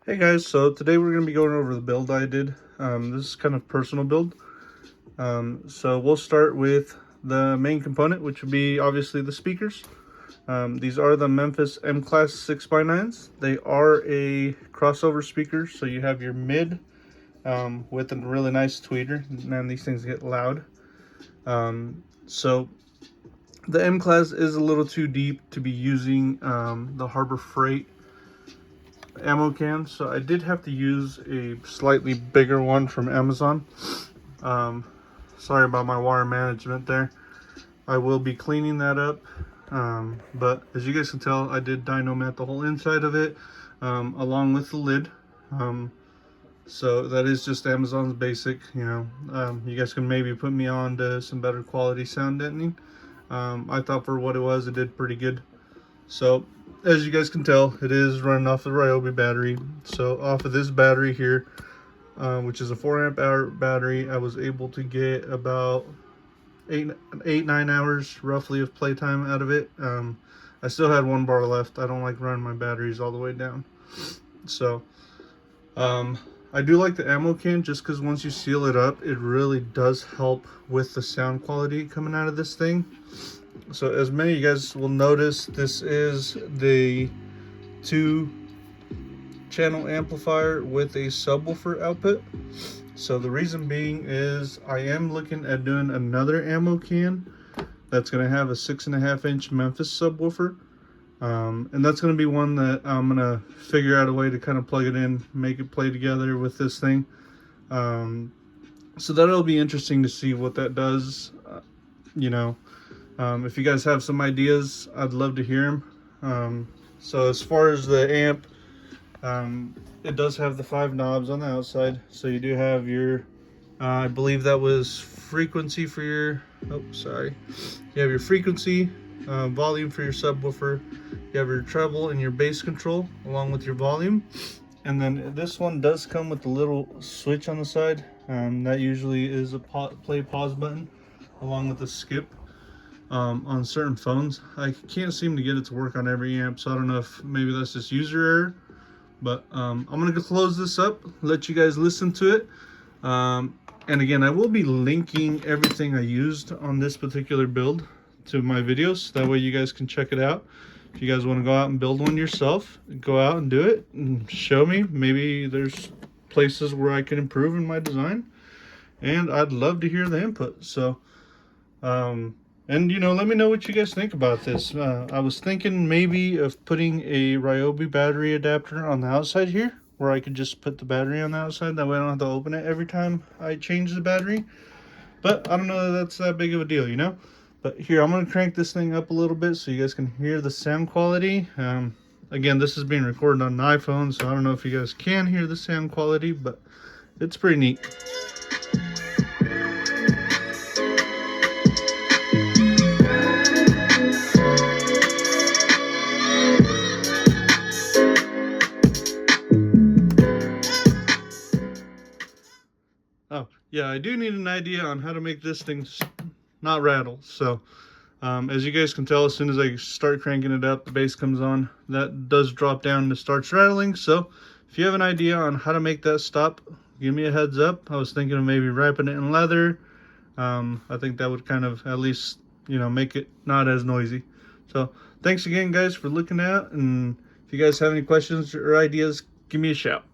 Hey guys, so today we're going to be going over the build I did. This is kind of personal build. So we'll start with the main component, which would be obviously the speakers. These are the Memphis M class 6x9s. They are a crossover speaker, so you have your mid with a really nice tweeter. Man, these things get loud. So the M class is a little too deep to be using the Harbor Freight ammo can, so I did have to use a slightly bigger one from Amazon. Sorry about my wire management there. I will be cleaning that up, but as you guys can tell, I did dyno-mat the whole inside of it, along with the lid. So that is just Amazon's basic, you guys can maybe put me on to some better quality sound deadening. I thought for what it was, it did pretty good. So as you guys can tell, it is running off the Ryobi battery. So off of this battery here, which is a 4 amp hour battery, I was able to get about 8-9 hours roughly of playtime out of it. I still had 1 bar left. I don't like running my batteries all the way down. So I do like the ammo can just because once you seal it up, it really does help with the sound quality coming out of this thing. So as many of you guys will notice, this is the 2-channel amplifier with a subwoofer output. So the reason being is I am looking at doing another ammo can that's going to have a 6.5-inch Memphis subwoofer. And that's going to be one that I'm going to figure out a way to kind of plug it in, make it play together with this thing. So that'll be interesting to see what that does, if you guys have some ideas, I'd love to hear them. So as far as the amp, it does have the 5 knobs on the outside. So you do have your, I believe that was frequency for your, you have your frequency, volume for your subwoofer, you have your treble and your bass control along with your volume. And then this one does come with a little switch on the side. That usually is a play pause button along with a skip. On certain phones. I can't seem to get it to work on every amp, so I don't know if maybe that's just user error, but I'm gonna close this up, let you guys listen to it, and again, I will be linking everything I used on this particular build to my videos, that way you guys can check it out. If you guys want to go out and build one yourself, go out and do it and show me. Maybe there's places where I can improve in my design, and I'd love to hear the input. So and let me know what you guys think about this. I was thinking maybe of putting a Ryobi battery adapter on the outside here, where I could just put the battery on the outside. That way I don't have to open it every time I change the battery. But I don't know that that's that big of a deal, But here, I'm going to crank this thing up a little bit so you guys can hear the sound quality. Again, this is being recorded on an iPhone, so I don't know if you guys can hear the sound quality, but it's pretty neat. Oh, yeah, I do need an idea on how to make this thing not rattle. So, as you guys can tell, as soon as I start cranking it up, the bass comes on. That does drop down and it starts rattling. So, if you have an idea on how to make that stop, give me a heads up. I was thinking of maybe wrapping it in leather. I think that would kind of at least, make it not as noisy. So, thanks again, guys, for looking out. And if you guys have any questions or ideas, give me a shout.